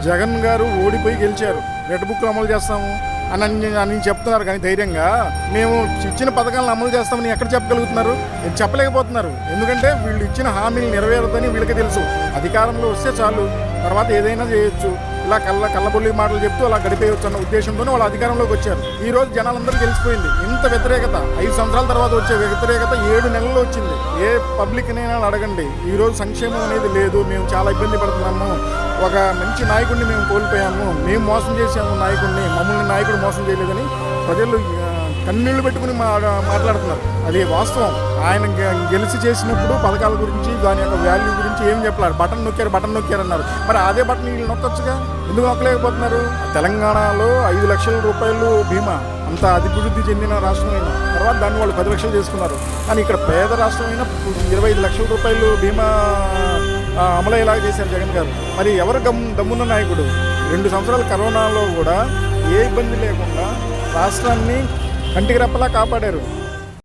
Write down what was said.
జగన్ గారు ఓడిపోయి గెలిచారు, రెడ్ బుక్ అమలు చేస్తాము అని చెప్తున్నారు. కానీ ధైర్యంగా మేము ఇచ్చిన పథకాలను అమలు చేస్తామని ఎక్కడ చెప్పగలుగుతున్నారు? చెప్పలేకపోతున్నారు. ఎందుకంటే వీళ్ళు ఇచ్చిన హామీలు నెరవేరదని వీళ్ళకి తెలుసు. అధికారంలో వస్తే చాలు, తర్వాత ఏదైనా చేయొచ్చు, ఇలా కళ్ళబొల్లి మాటలు చెప్తూ అలా గడిపేయచ్చు అన్న ఉద్దేశంతోనే వాళ్ళు అధికారంలోకి వచ్చారు. ఈ రోజు జనాలందరూ తెలిసిపోయింది ఇంత వ్యతిరేకత. 5 సంవత్సరాల తర్వాత వచ్చే వ్యతిరేకత 7 నెలల్లో వచ్చింది. ఏ పబ్లిక్నైనా అడగండి, ఈ రోజు సంక్షేమం అనేది లేదు, మేము చాలా ఇబ్బంది పడుతున్నాము, ఒక మంచి నాయకుడిని మేము కోల్పోయాము, మేము మోసం చేసాము నాయకుడిని, మమ్మల్ని నాయకుడు మోసం చేయలేదని ప్రజలు కన్నీళ్లు పెట్టుకుని మాట్లాడుతున్నారు. అది వాస్తవం. ఆయన గెలిచి చేసినప్పుడు పథకాల గురించి దాని యొక్క వాల్యూ గురించి ఏం చెప్పారు? బటన్ నొక్కారు అన్నారు. మరి అదే బటన్ వీళ్ళు నొక్కొచ్చుగా, ఎందుకు నొక్కలేకపోతున్నారు? తెలంగాణలో 5 లక్షల రూపాయలు బీమా, అంత అభివృద్ధి చెందిన రాష్ట్రమైన తర్వాత దాన్ని వాళ్ళు 10 లక్షలు చేసుకున్నారు. కానీ ఇక్కడ పేద రాష్ట్రమైన 25 లక్షల రూపాయలు బీమా అమలయ్యేలాగా చేశారు జగన్ గారు. మరి ఎవరు దమ్మున్న నాయకుడు? 2 సంవత్సరాల కరోనాలో కూడా ఏ ఇబ్బంది లేకుండా రాష్ట్రాన్ని కంటికి రెప్పలా కాపాడారు.